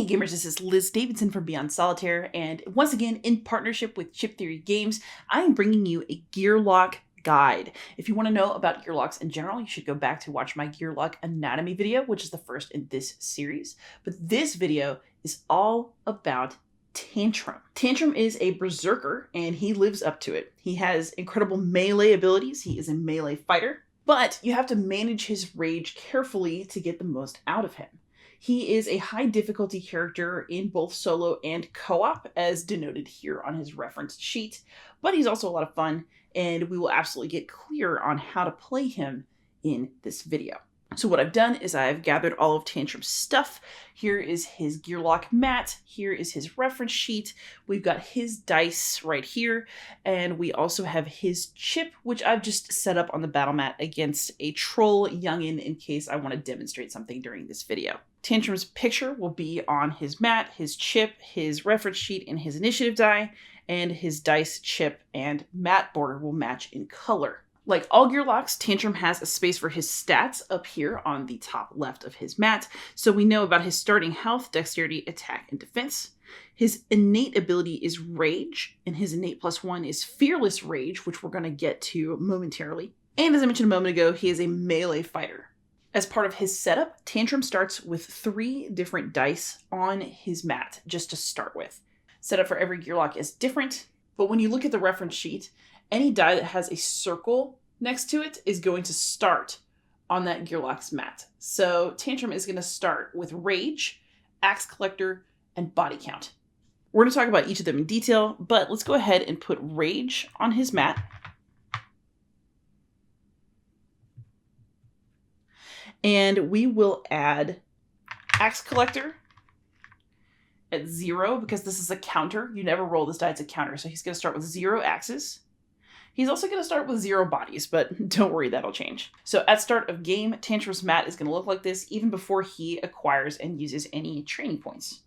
Hey gamers, this is Liz Davidson from Beyond Solitaire, and once again, in partnership with Chip Theory Games, I am bringing you a Gearloc guide. If you want to know about Gearlocs in general, you should go back to watch my Gearloc anatomy video, which is the first in this series. But this video is all about Tantrum. Tantrum is a berserker, and he lives up to it. He has incredible melee abilities. He is a melee fighter, but you have to manage his rage carefully to get the most out of him. He is a high difficulty character in both solo and co-op, as denoted here on his reference sheet, but he's also a lot of fun, and we will absolutely get clear on how to play him in this video. So what I've done is I've gathered all of Tantrum's stuff. Here is his Gearloc mat. Here is his reference sheet. We've got his dice right here. And we also have his chip, which I've just set up on the battle mat against a troll youngin in case I want to demonstrate something during this video. Tantrum's picture will be on his mat, his chip, his reference sheet, and his initiative die. And his dice, chip, and mat border will match in color. Like all Gearlocs, Tantrum has a space for his stats up here on the top left of his mat, so we know about his starting health, dexterity, attack, and defense. His innate ability is Rage, and his innate +1 is Fearless Rage, which we're going to get to momentarily. And as I mentioned a moment ago, he is a melee fighter. As part of his setup, Tantrum starts with 3 different dice on his mat, just to start with. Setup for every Gearloc is different, but when you look at the reference sheet, any die that has a circle next to it is going to start on that Gearloc's mat. So Tantrum is going to start with Rage, Axe Collector, and Body Count. We're going to talk about each of them in detail, but let's go ahead and put Rage on his mat. And we will add Axe Collector at 0, because this is a counter. You never roll this die, it's a counter. So he's going to start with 0 axes. He's also going to start with 0 bodies, but don't worry, that'll change. So at start of game, Tantrum's mat is going to look like this even before he acquires and uses any training points.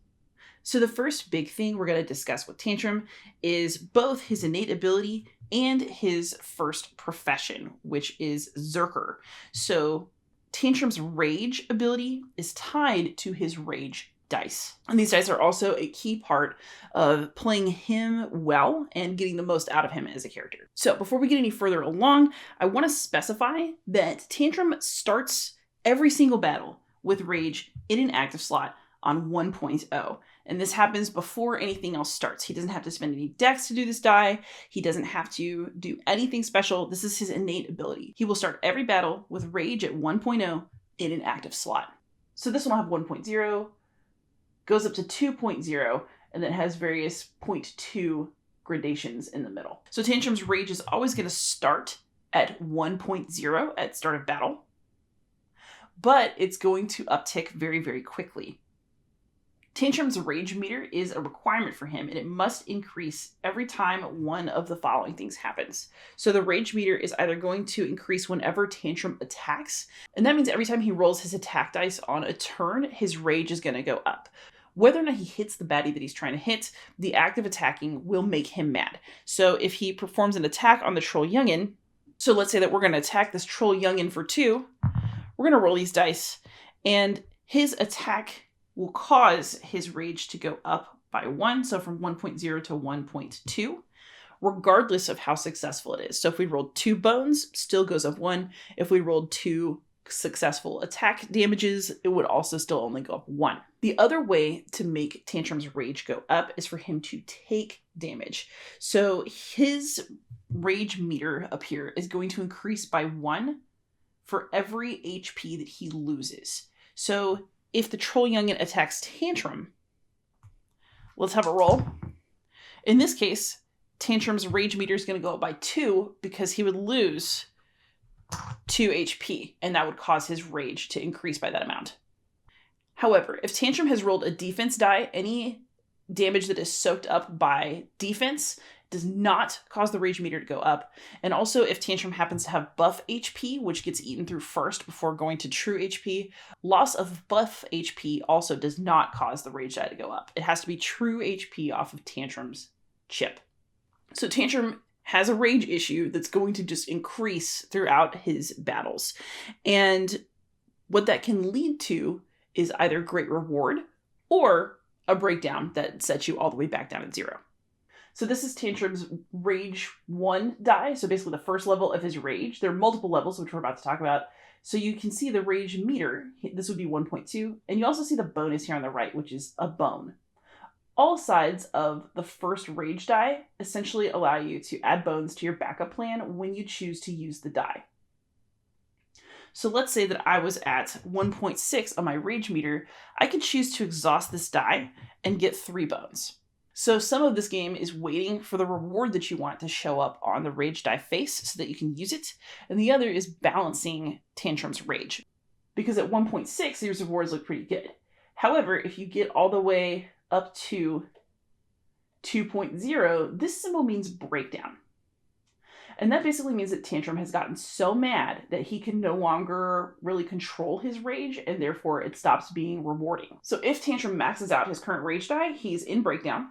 So the first big thing we're going to discuss with Tantrum is both his innate ability and his first profession, which is Zerker. So Tantrum's rage ability is tied to his rage dice. And these dice are also a key part of playing him well and getting the most out of him as a character. So before we get any further along, I want to specify that Tantrum starts every single battle with rage in an active slot on 1.0. And this happens before anything else starts. He doesn't have to spend any dex to do this die. He doesn't have to do anything special. This is his innate ability. He will start every battle with rage at 1.0 in an active slot. So this one will have 1.0, goes up to 2.0, and then has various 0.2 gradations in the middle. So Tantrum's rage is always going to start at 1.0 at start of battle, but it's going to uptick very, very quickly. Tantrum's rage meter is a requirement for him, and it must increase every time one of the following things happens. So the rage meter is either going to increase whenever Tantrum attacks, and that means every time he rolls his attack dice on a turn, his rage is going to go up. Whether or not he hits the baddie that he's trying to hit, the act of attacking will make him mad. So if he performs an attack on the troll youngin, so let's say that we're going to attack this troll youngin for 2, we're going to roll these dice, and his attack will cause his rage to go up by 1, so from 1.0 to 1.2, regardless of how successful it is. So if we rolled 2 bones, still goes up 1. If we rolled 2 successful attack damages, it would also still only go up 1. The other way to make Tantrum's rage go up is for him to take damage. So his rage meter up here is going to increase by 1 for every HP that he loses. So if the troll youngin attacks Tantrum, let's have a roll. In this case, Tantrum's rage meter is going to go up by 2 because he would lose 2 HP, and that would cause his rage to increase by that amount. However, if Tantrum has rolled a defense die, any damage that is soaked up by defense does not cause the rage meter to go up. And also, if Tantrum happens to have buff HP, which gets eaten through first before going to true HP, loss of buff HP also does not cause the rage die to go up. It has to be true HP off of Tantrum's chip. So Tantrum has a rage issue that's going to just increase throughout his battles. And what that can lead to is either great reward or a breakdown that sets you all the way back down at 0. So this is Tantrum's Rage 1 die. So basically the first level of his rage. There are multiple levels, which we're about to talk about. So you can see the rage meter. This would be 1.2. And you also see the bonus here on the right, which is a bone. All sides of the first rage die essentially allow you to add bones to your backup plan when you choose to use the die. So let's say that I was at 1.6 on my rage meter. I could choose to exhaust this die and get 3 bones. So some of this game is waiting for the reward that you want to show up on the rage die face so that you can use it. And the other is balancing Tantrum's rage. Because at 1.6, these rewards look pretty good. However, if you get all the way up to 2.0, this symbol means breakdown. And that basically means that Tantrum has gotten so mad that he can no longer really control his rage, and therefore it stops being rewarding. So if Tantrum maxes out his current rage die, he's in breakdown.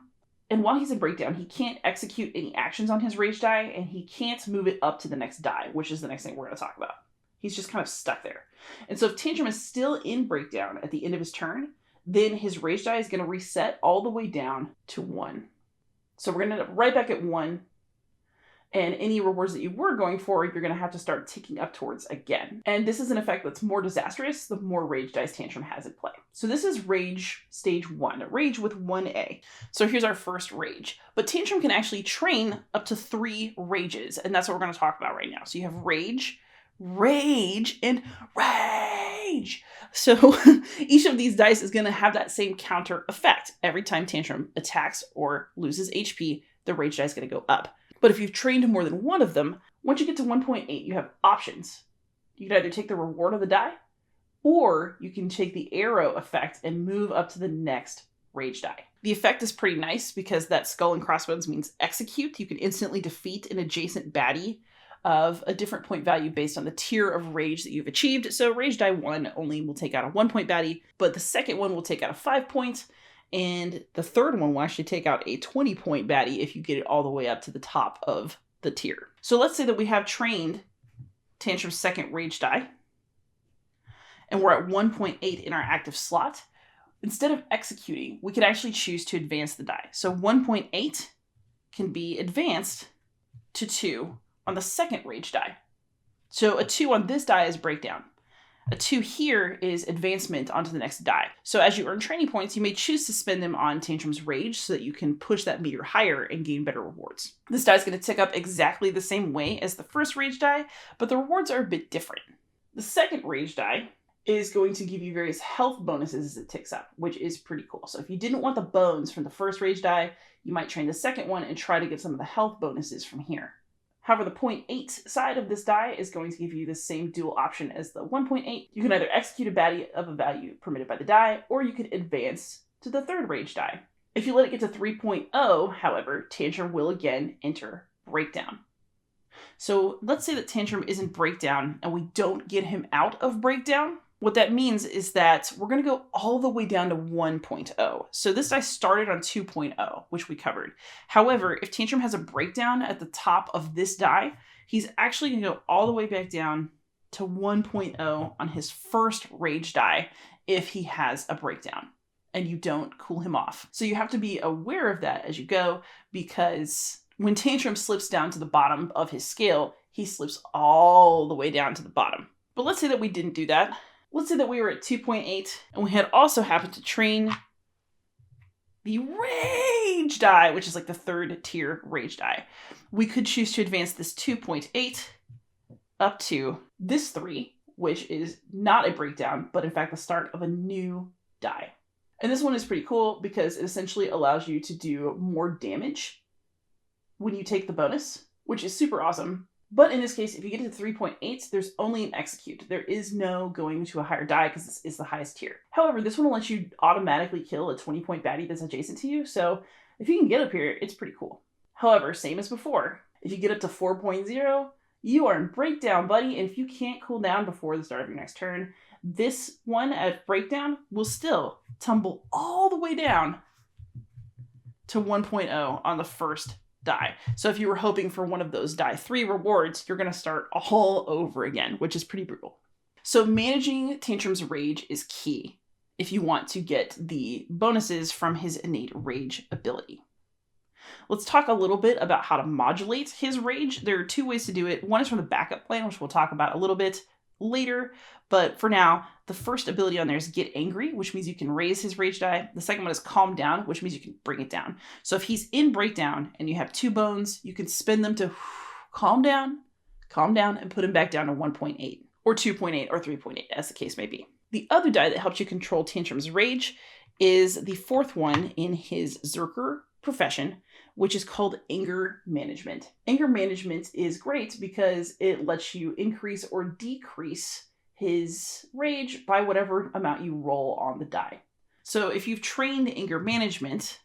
And while he's in breakdown, he can't execute any actions on his rage die, and he can't move it up to the next die, which is the next thing we're going to talk about. He's just kind of stuck there. And so if Tantrum is still in breakdown at the end of his turn, then his rage die is going to reset all the way down to 1. So we're going to end up right back at 1. And any rewards that you were going for, you're going to have to start ticking up towards again. And this is an effect that's more disastrous the more rage dice Tantrum has in play. So this is Rage Stage 1, Rage with 1A. So here's our first Rage. But Tantrum can actually train up to 3 Rages, and that's what we're going to talk about right now. So you have Rage, Rage, and Rage. So each of these dice is going to have that same counter effect. Every time Tantrum attacks or loses HP, the Rage die is going to go up. But if you've trained more than one of them, once you get to 1.8, you have options. You can either take the reward of the die, or you can take the arrow effect and move up to the next rage die. The effect is pretty nice because that skull and crossbones means execute. You can instantly defeat an adjacent baddie of a different point value based on the tier of rage that you've achieved. So rage die 1 only will take out a 1-point baddie, but the second one will take out a 5 point. And the third one will actually take out a 20-point baddie if you get it all the way up to the top of the tier. So let's say that we have trained Tantrum's second rage die, and we're at 1.8 in our active slot. Instead of executing, we could actually choose to advance the die. So 1.8 can be advanced to 2 on the second rage die. So a 2 on this die is breakdown. A 2 here is advancement onto the next die. So as you earn training points, you may choose to spend them on Tantrum's Rage so that you can push that meter higher and gain better rewards. This die is going to tick up exactly the same way as the first Rage die, but the rewards are a bit different. The second Rage die is going to give you various health bonuses as it ticks up, which is pretty cool. So if you didn't want the bones from the first Rage die, you might train the second one and try to get some of the health bonuses from here. However, the 0.8 side of this die is going to give you the same dual option as the 1.8. You can either execute a baddie of a value permitted by the die, or you could advance to the third rage die. If you let it get to 3.0, however, Tantrum will again enter breakdown. So let's say that Tantrum is in breakdown and we don't get him out of breakdown. What that means is that we're going to go all the way down to 1.0. So this die started on 2.0, which we covered. However, if Tantrum has a breakdown at the top of this die, he's actually going to go all the way back down to 1.0 on his first rage die if he has a breakdown and you don't cool him off. So you have to be aware of that as you go, because when Tantrum slips down to the bottom of his scale, he slips all the way down to the bottom. But let's say that we didn't do that. Let's say that we were at 2.8 and we had also happened to train the rage die, which is like the third tier rage die. We could choose to advance this 2.8 up to this 3, which is not a breakdown, but in fact the start of a new die. And this one is pretty cool because it essentially allows you to do more damage when you take the bonus, which is super awesome. But in this case, if you get to 3.8, there's only an execute. There is no going to a higher die because this is the highest tier. However, this one will let you automatically kill a 20-point baddie that's adjacent to you. So if you can get up here, it's pretty cool. However, same as before, if you get up to 4.0, you are in breakdown, buddy. And if you can't cool down before the start of your next turn, this one at breakdown will still tumble all the way down to 1.0 on the first die. So if you were hoping for one of those die 3 rewards, you're going to start all over again, which is pretty brutal. So managing Tantrum's rage is key. if you want to get the bonuses from his innate rage ability. Let's talk a little bit about how to modulate his rage. There are two ways to do it. One is from the backup plan, which we'll talk about a little bit later. But for now, the first ability on there is Get Angry, which means you can raise his rage die. The second one is Calm Down, which means you can bring it down. So if he's in Breakdown and you have 2 bones, you can spin them to calm down, and put him back down to 1.8 or 2.8 or 3.8, as the case may be. The other die that helps you control Tantrum's rage is the 4th one in his Zerker profession, which is called Anger Management. Anger Management is great because it lets you increase or decrease his rage by whatever amount you roll on the die. So if you've trained Anger Management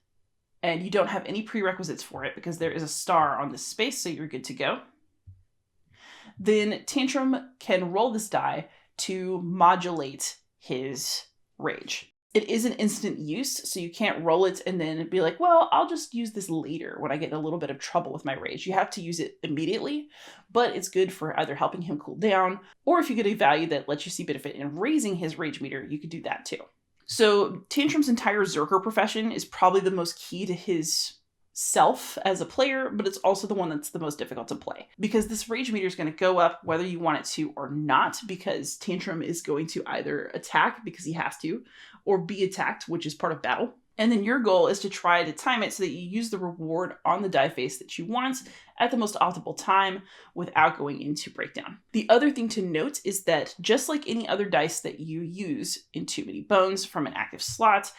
and you don't have any prerequisites for it because there is a star on this space, so you're good to go, then Tantrum can roll this die to modulate his rage. It is an instant use, so you can't roll it and then be like, well, I'll just use this later when I get in a little bit of trouble with my rage. You have to use it immediately, but it's good for either helping him cool down, or if you get a value that lets you see benefit in raising his rage meter, you could do that too. So Tantrum's entire Zerker profession is probably the most key to his self as a player, but it's also the one that's the most difficult to play because this rage meter is going to go up whether you want it to or not, because Tantrum is going to either attack because he has to or be attacked, which is part of battle. And then your goal is to try to time it so that you use the reward on the die face that you want at the most optimal time without going into Breakdown. The other thing to note is that just like any other dice that you use in Too Many Bones from an active slot,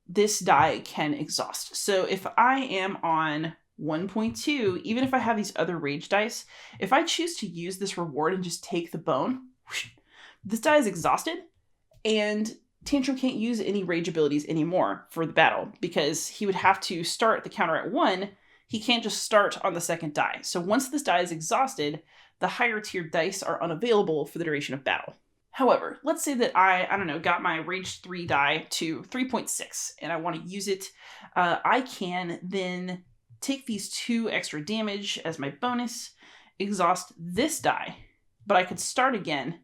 this die can exhaust. So if I am on 1.2, even if I have these other rage dice, if I choose to use this reward and just take the bone, this die is exhausted and Tantrum can't use any rage abilities anymore for the battle because he would have to start the counter at 1. He can't just start on the second die. So once this die is exhausted, the higher tiered dice are unavailable for the duration of battle. However, let's say that I don't know, got my rage 3 die to 3.6 and I want to use it. I can then take these 2 extra damage as my bonus, exhaust this die, but I could start again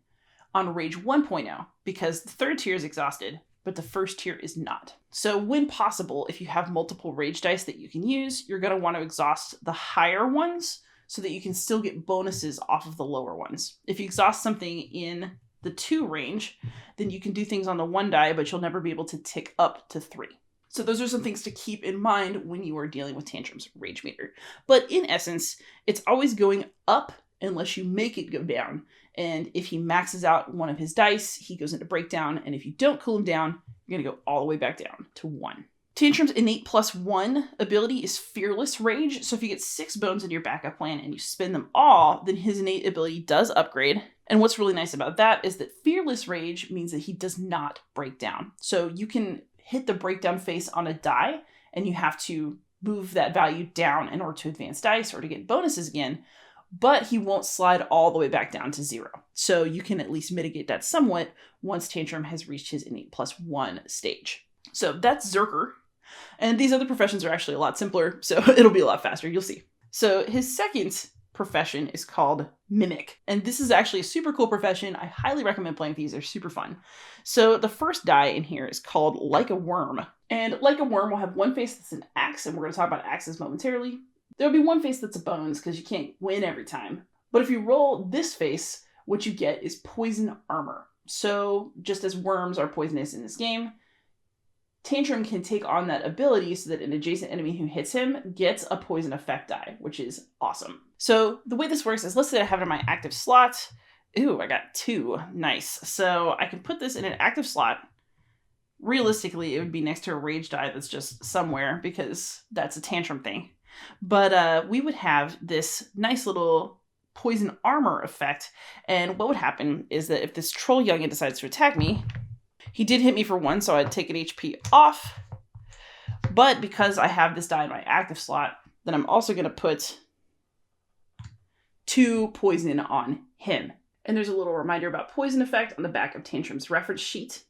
on rage 1.0 because the 3rd tier is exhausted, but the 1st tier is not. So when possible, if you have multiple rage dice that you can use, you're going to want to exhaust the higher ones so that you can still get bonuses off of the lower ones. If you exhaust something in the 2 range, then you can do things on the 1 die, but you'll never be able to tick up to 3. So those are some things to keep in mind when you are dealing with Tantrum's rage meter. But in essence, it's always going up unless you make it go down. And if he maxes out one of his dice, he goes into Breakdown. And if you don't cool him down, you're going to go all the way back down to 1. Tantrum's innate +1 ability is Fearless Rage. So if you get 6 bones in your backup plan and you spend them all, then his innate ability does upgrade. And what's really nice about that is that Fearless Rage means that he does not break down. So you can hit the breakdown face on a die and you have to move that value down in order to advance dice or to get bonuses again, but he won't slide all the way back down to 0. So you can at least mitigate that somewhat once Tantrum has reached his innate +1 stage. So that's Zerker. And these other professions are actually a lot simpler, so it'll be a lot faster, you'll see. So his second profession is called Mimic. And this is actually a super cool profession. I highly recommend playing with these. They're super fun. So the first die in here is called Like a Wyrm. And Like a Wyrm will have one face that's an axe, and we're going to talk about axes momentarily. There'll be one face that's a bones because you can't win every time. But if you roll this face, what you get is poison armor. So just as worms are poisonous in this game, Tantrum can take on that ability so that an adjacent enemy who hits him gets a poison effect die, which is awesome. So the way this works is, let's say I have it in my active slot. Ooh, I got 2. Nice. So I can put this in an active slot. Realistically, it would be next to a rage die that's just somewhere because that's a Tantrum thing. But we would have this nice little poison armor effect. And what would happen is that if this troll youngin decides to attack me, he did hit me for 1, so I'd take an HP off. But because I have this die in my active slot, then I'm also going to put 2 poison on him. And there's a little reminder about poison effect on the back of Tantrum's reference sheet.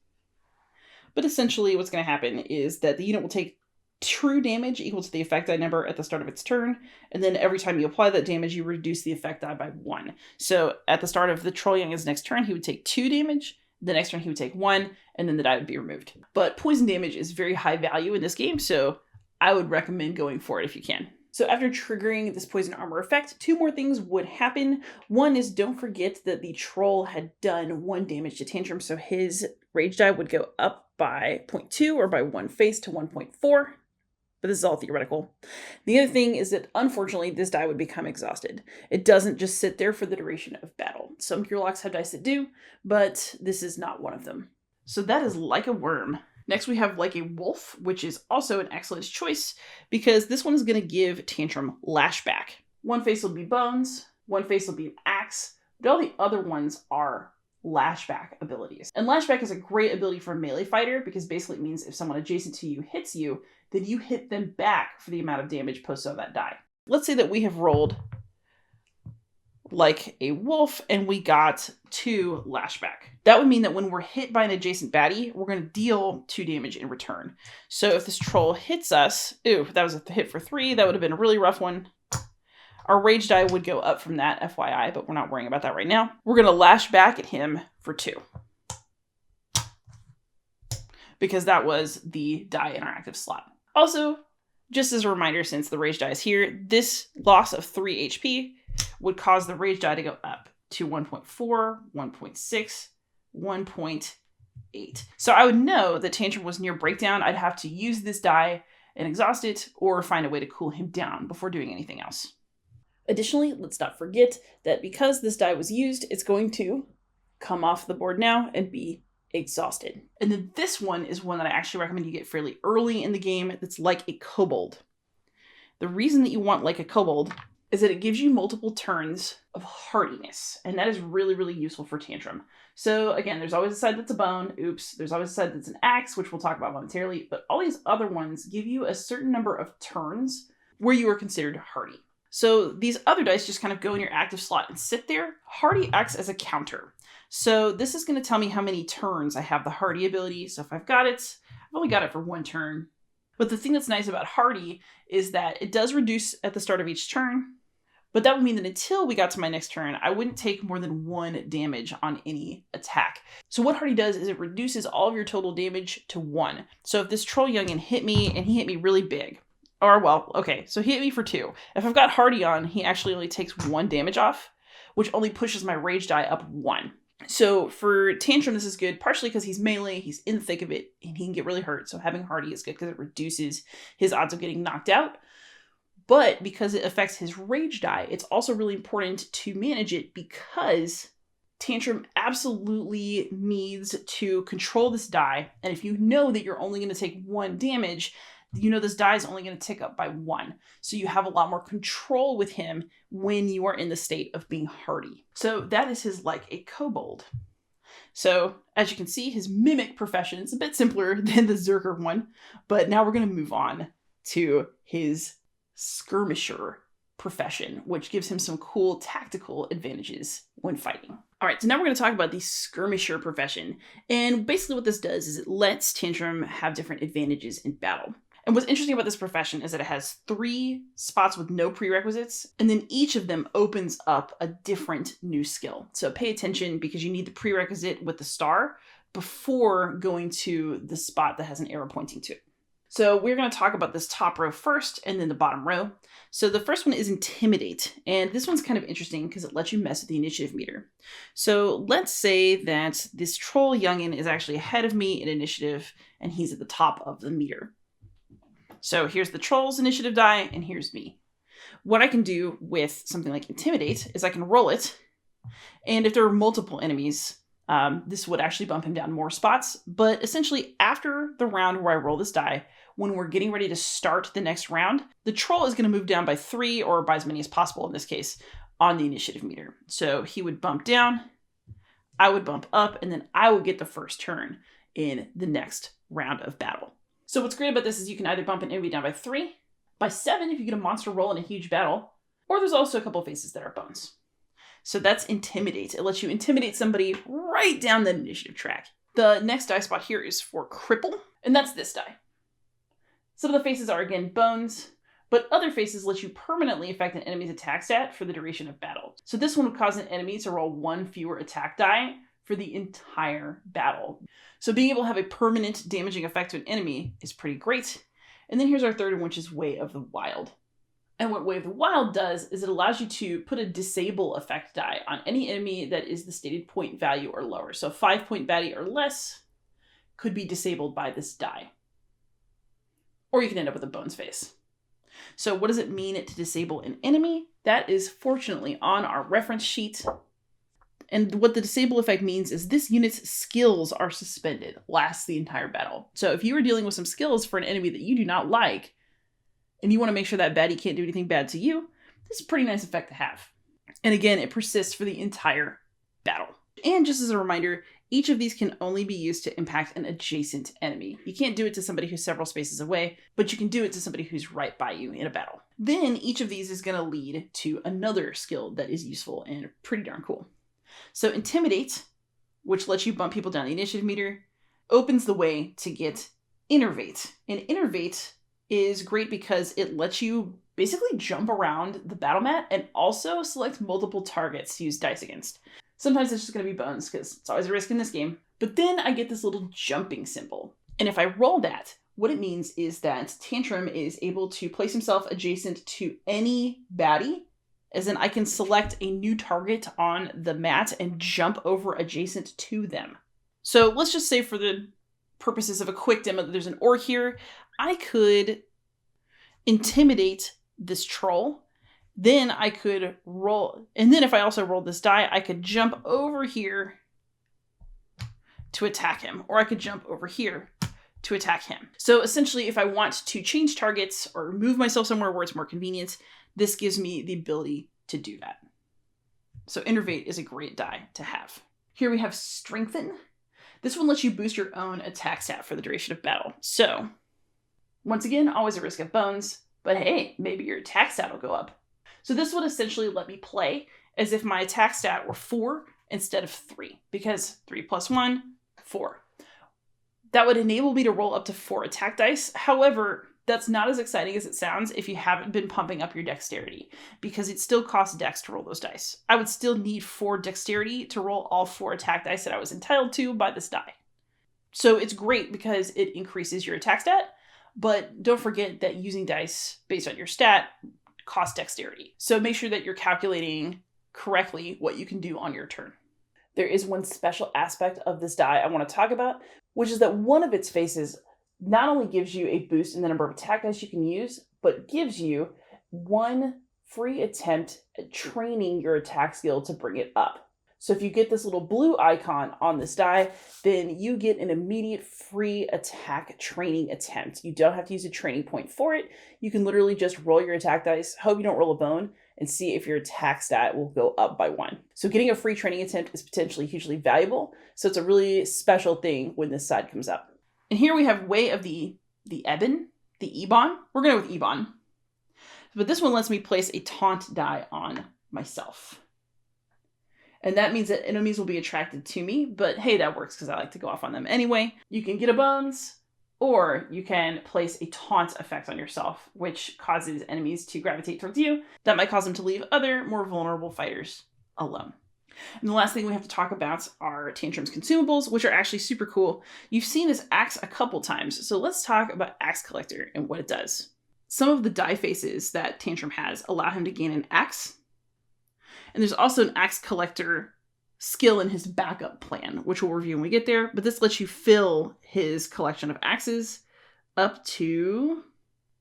But essentially what's going to happen is that the unit will take true damage equal to the effect die number at the start of its turn. And then every time you apply that damage, you reduce the effect die by 1. So at the start of the troll youngin's next turn, he would take 2 damage. The next turn he would take 1, and then the die would be removed. But poison damage is very high value in this game, so I would recommend going for it if you can. So after triggering this poison armor effect, 2 more things would happen. One is, don't forget that the troll had done 1 damage to Tantrum, so his rage die would go up by 0.2 or by 1 face to 1.4. But this is all theoretical. The other thing is that, unfortunately, this die would become exhausted. It doesn't just sit there for the duration of battle. Some Gearlocs have dice that do, but this is not one of them. So that is Like a Wyrm. Next we have Like a Wolf, which is also an excellent choice because this one is going to give Tantrum lashback. 1 face will be bones, 1 face will be an axe, but all the other ones are lashback abilities. And lashback is a great ability for a melee fighter because basically it means if someone adjacent to you hits you, then you hit them back for the amount of damage posted on that die. Let's say that we have rolled Like a Wolf and we got 2 lashback. That would mean that when we're hit by an adjacent baddie, we're going to deal 2 damage in return. So if this troll hits us, ooh, that was a hit for 3, that would have been a really rough one. Our rage die would go up from that, FYI, but we're not worrying about that right now. We're going to lash back at him for 2. Because that was the die in our active slot. Also, just as a reminder, since the rage die is here, this loss of 3 HP would cause the rage die to go up to 1.4, 1.6, 1.8. So I would know that Tantrum was near breakdown. I'd have to use this die and exhaust it or find a way to cool him down before doing anything else. Additionally, let's not forget that because this die was used, it's going to come off the board now and be exhausted. And then this one is one that I actually recommend you get fairly early in the game. That's Like a Kobold. The reason that you want Like a Kobold is that it gives you multiple turns of hardiness, and that is really, really useful for Tantrum. So again, there's always a side that's a bone, oops, there's always a side that's an axe, which we'll talk about momentarily, but all these other ones give you a certain number of turns where you are considered hardy. So these other dice just kind of go in your active slot and sit there. Hardy acts as a counter. So this is going to tell me how many turns I have the hardy ability. So if I've got it, I've only got it for 1 turn. But the thing that's nice about hardy is that it does reduce at the start of each turn. But that would mean that until we got to my next turn, I wouldn't take more than 1 damage on any attack. So what hardy does is it reduces all of your total damage to 1. So if this troll youngin hit me and he hit me really big, or well, okay, so he hit me for 2. If I've got hardy on, he actually only takes 1 damage off, which only pushes my rage die up 1. So for Tantrum, this is good, partially because he's melee, he's in the thick of it, and he can get really hurt. So having hardy is good because it reduces his odds of getting knocked out. But because it affects his rage die, it's also really important to manage it because Tantrum absolutely needs to control this die. And if you know that you're only going to take 1 damage, you know this die is only going to tick up by 1. So you have a lot more control with him when you are in the state of being hardy. So that is his Like a Kobold. So as you can see, his mimic profession is a bit simpler than the Zerker one, but now we're going to move on to his skirmisher profession, which gives him some cool tactical advantages when fighting. All right, so now we're going to talk about the skirmisher profession. And basically what this does is it lets Tantrum have different advantages in battle. And what's interesting about this profession is that it has 3 spots with no prerequisites, and then each of them opens up a different new skill. So pay attention because you need the prerequisite with the star before going to the spot that has an arrow pointing to it. So we're going to talk about this top row first and then the bottom row. So the first one is Intimidate. And this one's kind of interesting because it lets you mess with the initiative meter. So let's say that this troll youngin is actually ahead of me in initiative and he's at the top of the meter. So here's the troll's initiative die and here's me. What I can do with something like Intimidate is I can roll it. And if there are multiple enemies, this would actually bump him down more spots. But essentially after the round where I roll this die, when we're getting ready to start the next round, the troll is going to move down by 3 or by as many as possible in this case on the initiative meter. So he would bump down, I would bump up, and then I would get the first turn in the next round of battle. So what's great about this is you can either bump an enemy down by 3, by 7 if you get a monster roll in a huge battle, or there's also a couple of faces that are bones. So that's Intimidate. It lets you intimidate somebody right down the initiative track. The next die spot here is for Cripple, and that's this die. Some of the faces are, again, bones, but other faces let you permanently affect an enemy's attack stat for the duration of battle. So this one would cause an enemy to roll 1 fewer attack die for the entire battle. So being able to have a permanent damaging effect to an enemy is pretty great. And then here's our third one, which is Way of the Wild. And what Way of the Wild does is it allows you to put a disable effect die on any enemy that is the stated point value or lower. So 5-point value or less could be disabled by this die. Or you can end up with a bones face. So what does it mean to disable an enemy? That is fortunately on our reference sheet. And what the disable effect means is this unit's skills are suspended, lasts the entire battle. So if you are dealing with some skills for an enemy that you do not like, and you want to make sure that baddie can't do anything bad to you, this is a pretty nice effect to have. And again, it persists for the entire battle. And just as a reminder, each of these can only be used to impact an adjacent enemy. You can't do it to somebody who's several spaces away, but you can do it to somebody who's right by you in a battle. Then each of these is going to lead to another skill that is useful and pretty darn cool. So Intimidate, which lets you bump people down the initiative meter, opens the way to get Innervate. And Innervate is great because it lets you basically jump around the battle mat and also select multiple targets to use dice against. Sometimes it's just going to be bones because it's always a risk in this game. But then I get this little jumping symbol. And if I roll that, what it means is that Tantrum is able to place himself adjacent to any baddie, as in I can select a new target on the mat and jump over adjacent to them. So let's just say for the purposes of a quick demo that there's an ore here, I could intimidate this troll. Then I could roll, and then if I also rolled this die, I could jump over here to attack him, or I could jump over here to attack him. So essentially, if I want to change targets or move myself somewhere where it's more convenient, this gives me the ability to do that. So Innervate is a great die to have. Here we have Strengthen. This one lets you boost your own attack stat for the duration of battle. So once again, always a risk of bones, but hey, maybe your attack stat will go up. So this would essentially let me play as if my attack stat were 4 instead of 3, because 3 plus 1, 4. That would enable me to roll up to 4 attack dice. However, that's not as exciting as it sounds if you haven't been pumping up your dexterity, because it still costs dex to roll those dice. I would still need 4 dexterity to roll all 4 attack dice that I was entitled to by this die. So it's great because it increases your attack stat, but don't forget that using dice based on your stat costs dexterity. So make sure that you're calculating correctly what you can do on your turn. There is one special aspect of this die I want to talk about, which is that one of its faces not only gives you a boost in the number of attack dice you can use, but gives you 1 free attempt at training your attack skill to bring it up. So if you get this little blue icon on this die, then you get an immediate free attack training attempt. You don't have to use a training point for it. You can literally just roll your attack dice, hope you don't roll a bone, and see if your attack stat will go up by 1. So getting a free training attempt is potentially hugely valuable. So it's a really special thing when this side comes up. And here we have Way of the Ebon, the Ebon. We're going to go with Ebon. But this one lets me place a taunt die on myself. And that means that enemies will be attracted to me, but hey, that works because I like to go off on them anyway. You can get a bones, or you can place a taunt effect on yourself, which causes enemies to gravitate towards you. That might cause them to leave other, more vulnerable fighters alone. And the last thing we have to talk about are Tantrum's consumables, which are actually super cool. You've seen this axe a couple times, so let's talk about Axe Collector and what it does. Some of the die faces that Tantrum has allow him to gain an axe. And there's also an Axe Collector skill in his backup plan, which we'll review when we get there. But this lets you fill his collection of axes up to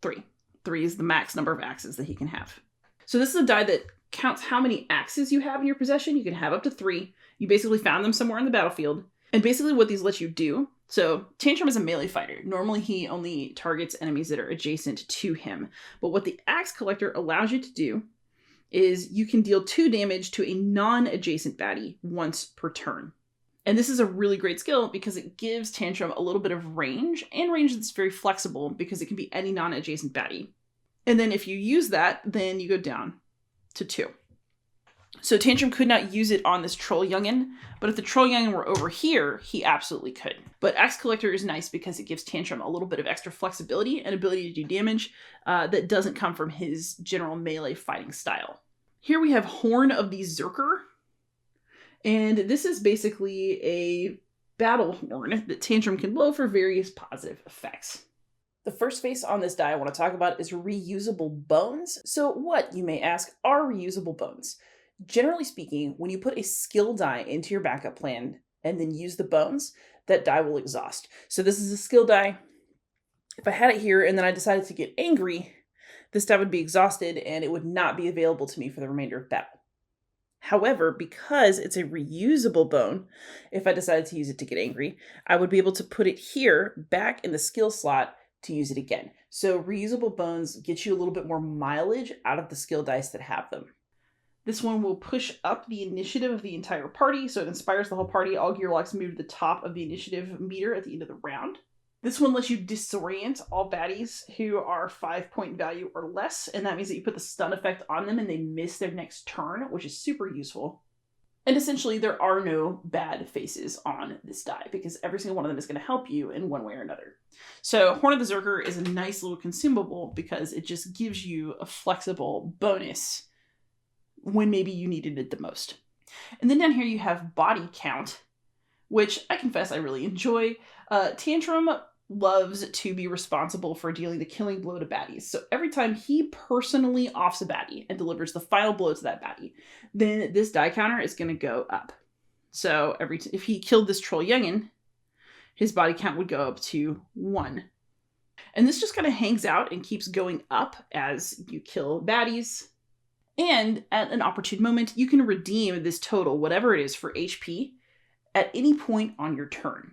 3. 3 is the max number of axes that he can have. So this is a die that counts how many axes you have in your possession. You can have up to 3. You basically found them somewhere on the battlefield. And basically what these let you do, so Tantrum is a melee fighter. Normally he only targets enemies that are adjacent to him. But what the Axe Collector allows you to do is you can deal 2 damage to a non-adjacent baddie once per turn. And this is a really great skill because it gives Tantrum a little bit of range, and range that's very flexible because it can be any non-adjacent baddie. And then if you use that, then you go down to 2. So Tantrum could not use it on this troll youngin, but if the troll youngin were over here, he absolutely could. But Axe Collector is nice because it gives Tantrum a little bit of extra flexibility and ability to do damage that doesn't come from his general melee fighting style. Here we have Horn of the Zerker. And this is basically a battle horn that Tantrum can blow for various positive effects. The first face on this die I want to talk about is reusable bones. So what, you may ask, are reusable bones? Generally speaking, when you put a skill die into your backup plan and then use the bones, that die will exhaust. So this is a skill die. If I had it here and then I decided to get angry, this die would be exhausted and it would not be available to me for the remainder of battle. However, because it's a reusable bone, if I decided to use it to get angry, I would be able to put it here back in the skill slot to use it again. So reusable bones get you a little bit more mileage out of the skill dice that have them. This one will push up the initiative of the entire party, so it inspires the whole party. All Gearlocs move to the top of the initiative meter at the end of the round. This one lets you disorient all baddies who are 5-point value or less, and that means that you put the stun effect on them and they miss their next turn, which is super useful. And essentially, there are no bad faces on this die because every single one of them is going to help you in one way or another. So Horn of the Zerker is a nice little consumable because it just gives you a flexible bonus when maybe you needed it the most. And then down here you have body count, which I confess I really enjoy. Tantrum loves to be responsible for dealing the killing blow to baddies. So every time he personally offs a baddie and delivers the final blow to that baddie, then this die counter is going to go up. So if he killed this troll youngin, his body count would go up to 1. And this just kind of hangs out and keeps going up as you kill baddies. And at an opportune moment, you can redeem this total, whatever it is, for HP at any point on your turn.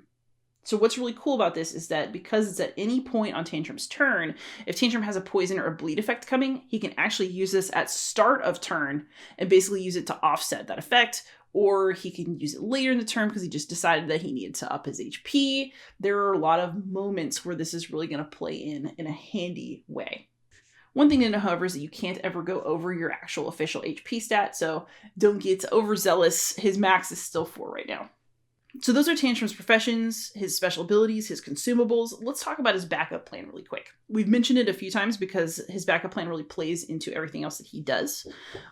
So what's really cool about this is that because it's at any point on Tantrum's turn, if Tantrum has a poison or a bleed effect coming, he can actually use this at start of turn and basically use it to offset that effect, or he can use it later in the turn because he just decided that he needed to up his HP. There are a lot of moments where this is really going to play in a handy way. One thing to know, however, is that you can't ever go over your actual official HP stat, so don't get overzealous. His max is still 4 right now. So those are Tantrum's professions, his special abilities, his consumables. Let's talk about his backup plan really quick. We've mentioned it a few times because his backup plan really plays into everything else that he does.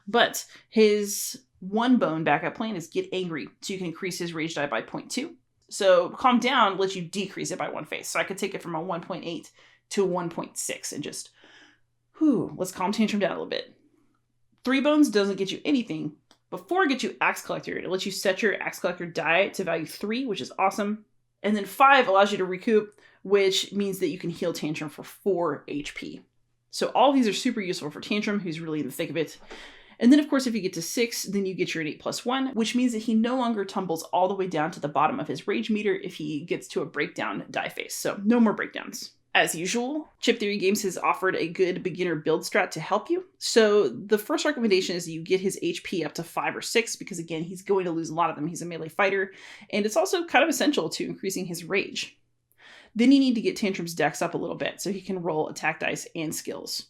But his one bone backup plan is get angry, so you can increase his rage die by 0.2. So calm down lets you decrease it by 1 face. So I could take it from a 1.8 to a 1.6 and just, let's calm Tantrum down a little bit. 3 bones doesn't get you anything. But 4 gets you Axe Collector. It lets you set your Axe Collector die to value 3, which is awesome. And then 5 allows you to recoup, which means that you can heal Tantrum for 4 HP. So all of these are super useful for Tantrum, who's really in the thick of it. And then, of course, if you get to 6, then you get your innate +1, which means that he no longer tumbles all the way down to the bottom of his rage meter if he gets to a breakdown die face. So no more breakdowns. As usual, Chip Theory Games has offered a good beginner build strat to help you. So the first recommendation is that you get his HP up to 5 or 6 because, again, he's going to lose a lot of them. He's a melee fighter, and it's also kind of essential to increasing his rage. Then you need to get Tantrum's dex up a little bit so he can roll attack dice and skills.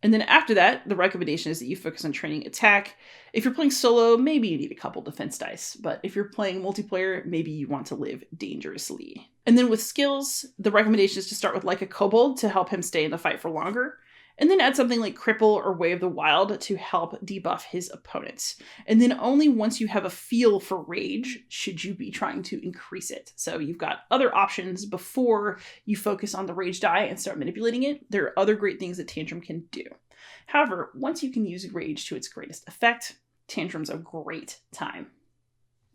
And then after that, the recommendation is that you focus on training attack. If you're playing solo, maybe you need a couple defense dice. But if you're playing multiplayer, maybe you want to live dangerously. And then with skills, the recommendation is to start with like a Kobold to help him stay in the fight for longer. And then add something like Cripple or Way of the Wild to help debuff his opponents. And then only once you have a feel for rage should you be trying to increase it. So you've got other options before you focus on the rage die and start manipulating it. There are other great things that Tantrum can do. However, once you can use rage to its greatest effect, Tantrum's a great time,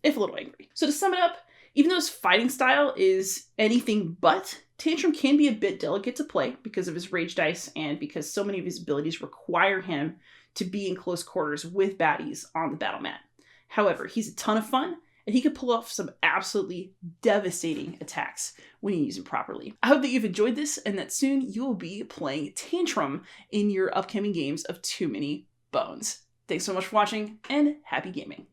if a little angry. So to sum it up, even though his fighting style is anything but, Tantrum can be a bit delicate to play because of his rage dice and because so many of his abilities require him to be in close quarters with baddies on the battle mat. However, he's a ton of fun and he can pull off some absolutely devastating attacks when you use him properly. I hope that you've enjoyed this and that soon you will be playing Tantrum in your upcoming games of Too Many Bones. Thanks so much for watching and happy gaming.